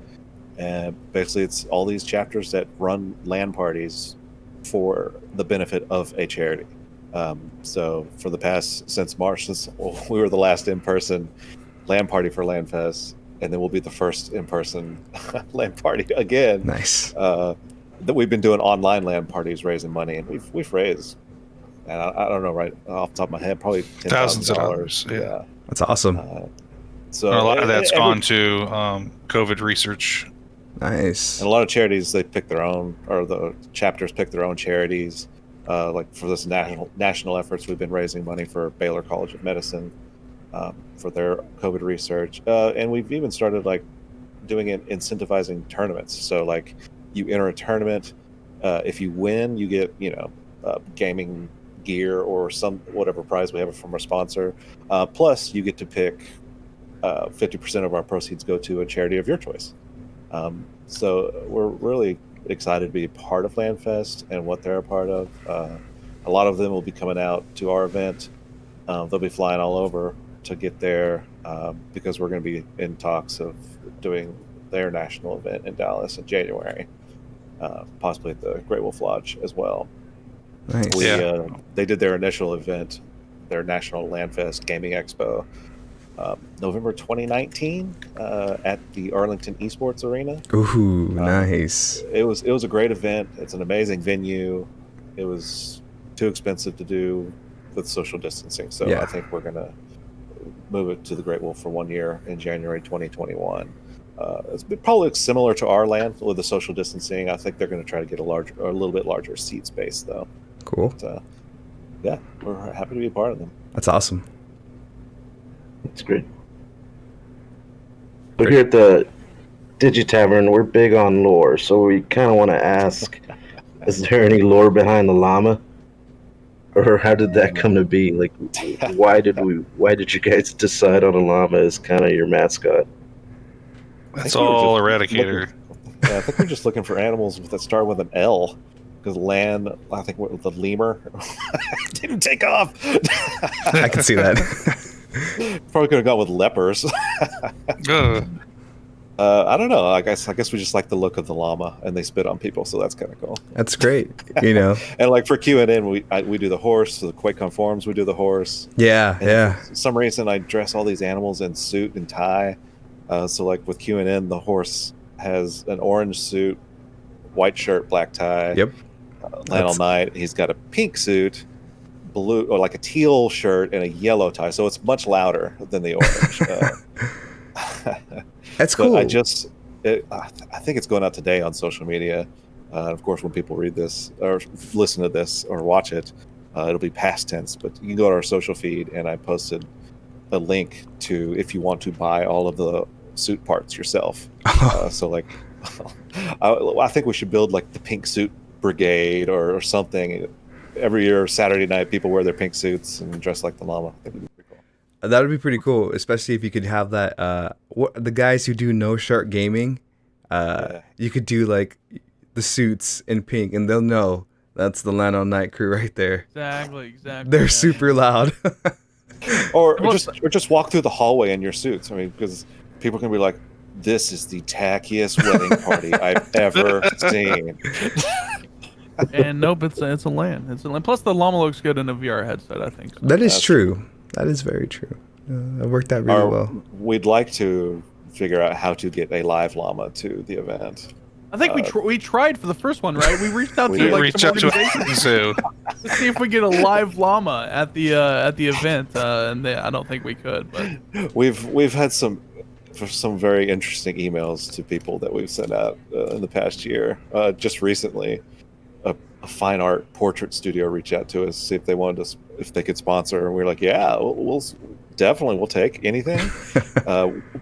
And basically, it's all these chapters that run LAN parties for the benefit of a charity. So for since March, since we were the last in-person LAN party for LANFest, and then we'll be the first in-person LAN party again. Nice. That we've been doing online LAN parties raising money, and we've raised, and I don't know right off the top of my head, probably Thousands of $10,000. dollars. Yeah. That's awesome. So And a lot of that's gone to COVID research. Nice. And a lot of charities, they pick their own, or the chapters pick their own charities. Like for this national efforts, we've been raising money for Baylor College of Medicine for their COVID research, and we've even started doing it, incentivizing tournaments. So you enter a tournament, if you win, you get gaming gear or whatever prize we have from our sponsor. Plus, you get to pick 50% of our proceeds go to a charity of your choice. So we're really excited to be a part of LANFest and what they're a part of. A lot of them will be coming out to our event. They'll be flying all over to get there because we're going to be in talks of doing their national event in Dallas in January, possibly at the Great Wolf Lodge as well. Nice. They did their initial event, their National LANFest Gaming Expo, November 2019 at the Arlington Esports Arena. Ooh, nice. It was a great event. It's an amazing venue. It was too expensive to do with social distancing, so Yeah. I think we're gonna move it to the Great Wolf for 1 year in January 2021. It's probably similar to our LAN with the social distancing. I think they're going to try to get a little bit larger seat space though. Cool. But, yeah, we're happy to be a part of them. That's awesome. That's great. But here at the DigiTavern, we're big on lore, so we kind of want to ask, is there any lore behind the llama? or how did that come to be? Like, why did you guys decide on a llama as kind of your mascot? That's all Eradicator. I think we're just looking for animals that start with an L. Because I think with the lemur didn't take off. I can see that. Probably could have gone with lepers. I don't know. I guess we just like the look of the llama, and they spit on people, so that's kind of cool. That's great. You know. And like for Q&N, we do the horse. For the QuakeCon forums, we do the horse. Yeah, and yeah. For some reason, I dress all these animals in suit and tie. So like with Q&N, the horse has an orange suit, white shirt, black tie. Yep. LANallNight, he's got a pink suit, blue or like a teal shirt, and a yellow tie. So it's much louder than the orange. That's cool. I think it's going out today on social media. Of course, when people read this or listen to this or watch it, it'll be past tense. But you can go to our social feed, and I posted a link to if you want to buy all of the suit parts yourself. So like, I think we should build like the pink suit brigade or something. Every year Saturday night people wear their pink suits and dress like the llama. I think it'd be pretty cool. That would be pretty cool, especially if you could have that the guys who do no shirt gaming, you could do like the suits in pink, and they'll know that's the LANallNight crew right there. Exactly. They're super loud. or just walk through the hallway in your suits. I mean, because people can be like, this is the tackiest wedding party I've ever seen. And nope, it's a LAN. It's a LAN. Plus, the llama looks good in a VR headset, I think. So. That is true. That is very true. That worked out really well. We'd like to figure out how to get a live llama to the event. I think we tried for the first one, right? We reached out to some organizations to see if we get a live llama at the event, and I don't think we could. But we've had some very interesting emails to people that we've sent out in the past year. Just recently, a fine art portrait studio reached out to us, see if they wanted us, if they could sponsor, and we were like, yeah, we'll take anything.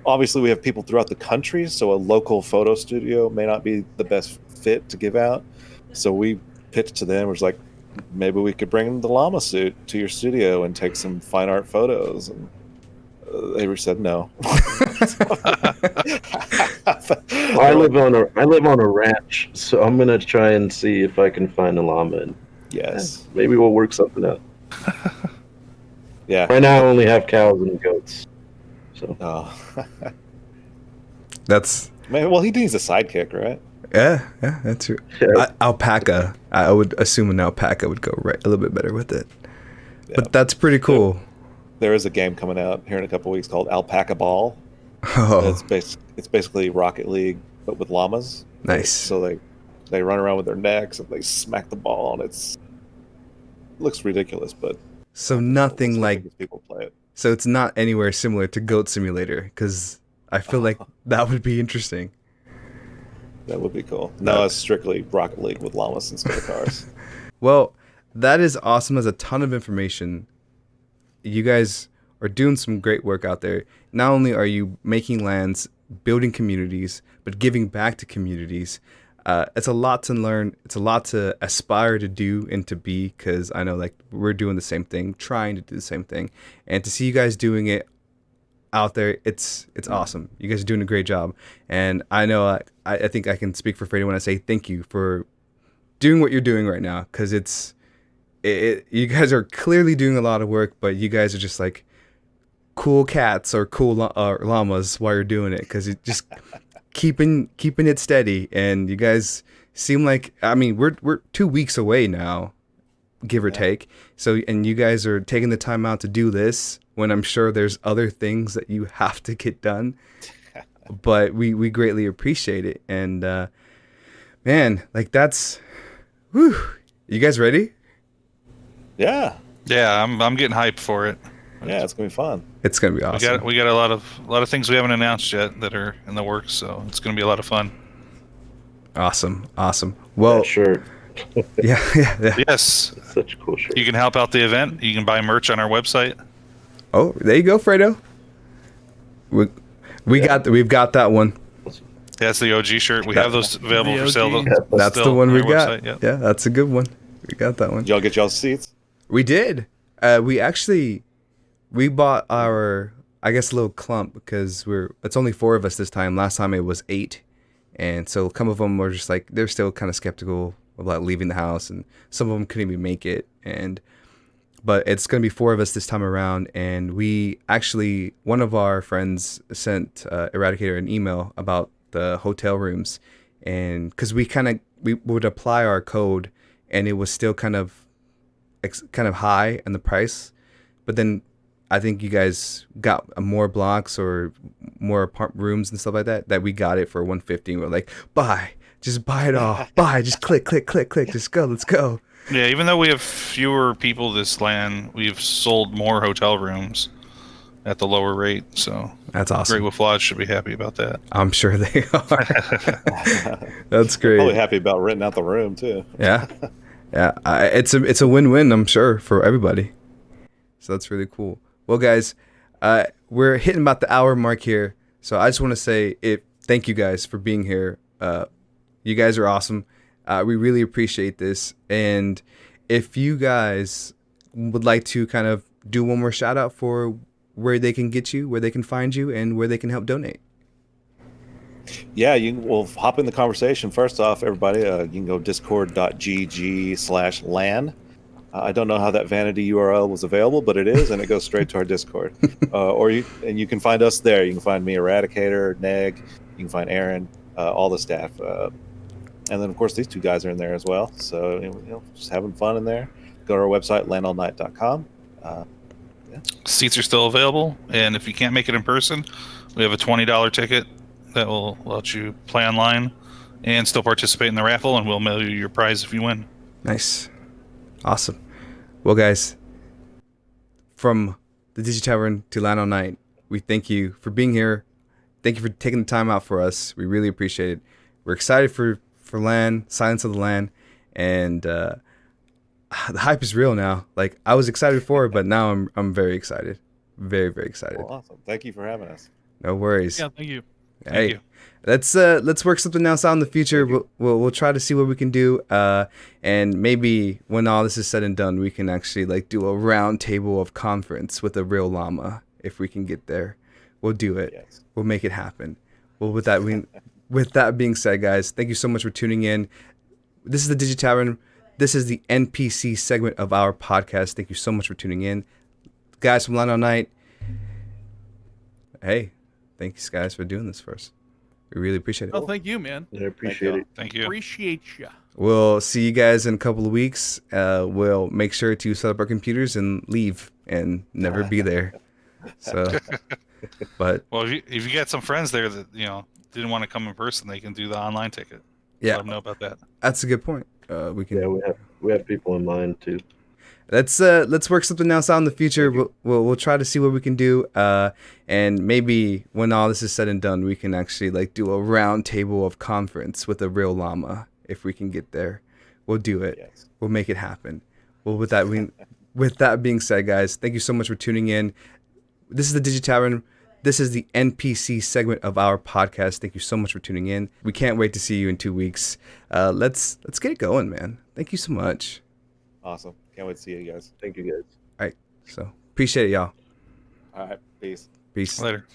Obviously, we have people throughout the country, so a local photo studio may not be the best fit to give out. So we pitched to them. It was like, maybe we could bring the llama suit to your studio and take some fine art photos. And they said no. I live on a ranch, so I'm gonna try and see if I can find a llama. And yes, maybe we'll work something out. Yeah. Right now, I only have cows and goats. So. Oh. That's. Well, he needs a sidekick, right? Yeah, that's true. Yeah. Alpaca. I would assume an alpaca would go right a little bit better with it. Yeah. But that's pretty cool. There is a game coming out here in a couple of weeks called Alpaca Ball. Oh. It's basically Rocket League, but with llamas. Nice. So they run around with their necks and they smack the ball, and it looks ridiculous, but. So nothing like people play it. So it's not anywhere similar to Goat Simulator, because I feel like that would be interesting. That would be cool. No, it's strictly Rocket League with llamas instead of cars. Well, that is awesome. There's a ton of information. You guys are doing some great work out there. Not only are you making lands, building communities, but giving back to communities. It's a lot to learn. It's a lot to aspire to do and to be, because I know like we're doing the same thing, trying to do the same thing, and to see you guys doing it out there, it's awesome. You guys are doing a great job, and I know I think I can speak for Freddie when I say thank you for doing what you're doing right now, because you guys are clearly doing a lot of work, but you guys are just like cool cats or cool llamas while you're doing it, because it just keeping it steady. And you guys seem like, I mean, we're 2 weeks away now, give or take. So, and you guys are taking the time out to do this when I'm sure there's other things that you have to get done. But we greatly appreciate it. And man, like that's, whew. You guys ready? Yeah. Yeah, I'm getting hyped for it. Yeah, it's gonna be fun. It's gonna be awesome. We got a lot of things we haven't announced yet that are in the works, so it's gonna be a lot of fun. Awesome. Well, sure. yeah. Yes. Such a cool shirt. You can help out the event. You can buy merch on our website. Oh, there you go, Fredo. We've got that one. That's the OG shirt. We have those available for sale. That's the one we got. Website, yeah, that's a good one. We got that one. Y'all get y'all seats? We did. We bought our, I guess, little clump because it's only 4 of us this time. Last time it was 8, and so some of them were just like they're still kind of skeptical about leaving the house, and some of them couldn't even make it. But it's gonna be 4 of us this time around, and we actually one of our friends sent Eradicator an email about the hotel rooms, and because we would apply our code, and it was still kind of high in the price, but then I think you guys got more blocks or more rooms and stuff like that we got it for 150, and we're like, just buy it all, just click, just go, let's go. Yeah, even though we have fewer people this LAN, we've sold more hotel rooms at the lower rate, so that's awesome. Great Wolf Lodge should be happy about that. I'm sure they are. That's great. Probably happy about renting out the room too. Yeah. It's a win-win, I'm sure, for everybody. So that's really cool. Well, guys, we're hitting about the hour mark here, so I just want to say thank you guys for being here. You guys are awesome. We really appreciate this, and if you guys would like to kind of do one more shout out for where they can get you, where they can find you, and where they can help donate. Yeah, we'll hop in the conversation. First off, everybody, you can go discord.gg/LAN. I don't know how that vanity URL was available, but it is, and it goes straight to our Discord. You can find us there. You can find me, Eradicator, Neg. You can find Aaron, all the staff, and then of course these 2 guys are in there as well. So just having fun in there. Go to our website, LANallNight.com. Seats are still available, and if you can't make it in person, we have a $20 ticket that will let you play online and still participate in the raffle, and we'll mail you your prize if you win. Nice. Awesome. Well, guys, from the DigiTavern to LANallNight, we thank you for being here. Thank you for taking the time out for us. We really appreciate it. We're excited for LAN, Silence of the LAN, and the hype is real now. Like, I was excited before, but now I'm very excited. Very, very excited. Well, awesome. Thank you for having us. No worries. Yeah, thank you. Hey, Thank you. let's work something else out in the future. We'll try to see what we can do, and maybe when all this is said and done, we can actually do a round table of conference with a real llama. If we can get there, we'll do it. Yes. We'll make it happen. Well, with that being said, guys, thank you so much for tuning in. This is the DigiTavern. This is the NPC segment of our podcast. Thank you so much for tuning in, guys from LANallNight. Hey, thanks guys for doing this for us. We really appreciate it. Oh, thank you, man. I appreciate it. Thank you. Appreciate you. We'll see you guys in a couple of weeks. We'll make sure to set up our computers and leave and never be there. So, but Well, if you got some friends there that didn't want to come in person, they can do the online ticket. yeah, Let them know about that. that's a good point. We can. Yeah, we have people in mind too. Let's work something else out in the future. We'll try to see what we can do, and maybe when all this is said and done, we can actually do a round table of conference with a real llama. If we can get there, we'll do it. Yes. We'll make it happen. Well, with that being said, guys, thank you so much for tuning in. This is the DigiTavern. This is the NPC segment of our podcast. Thank you so much for tuning in. We can't wait to see you in 2 weeks. Let's get it going, man. Thank you so much. Awesome. Can't wait to see you guys. Thank you guys. All right. So appreciate it, y'all. All right. Peace. Peace. Later.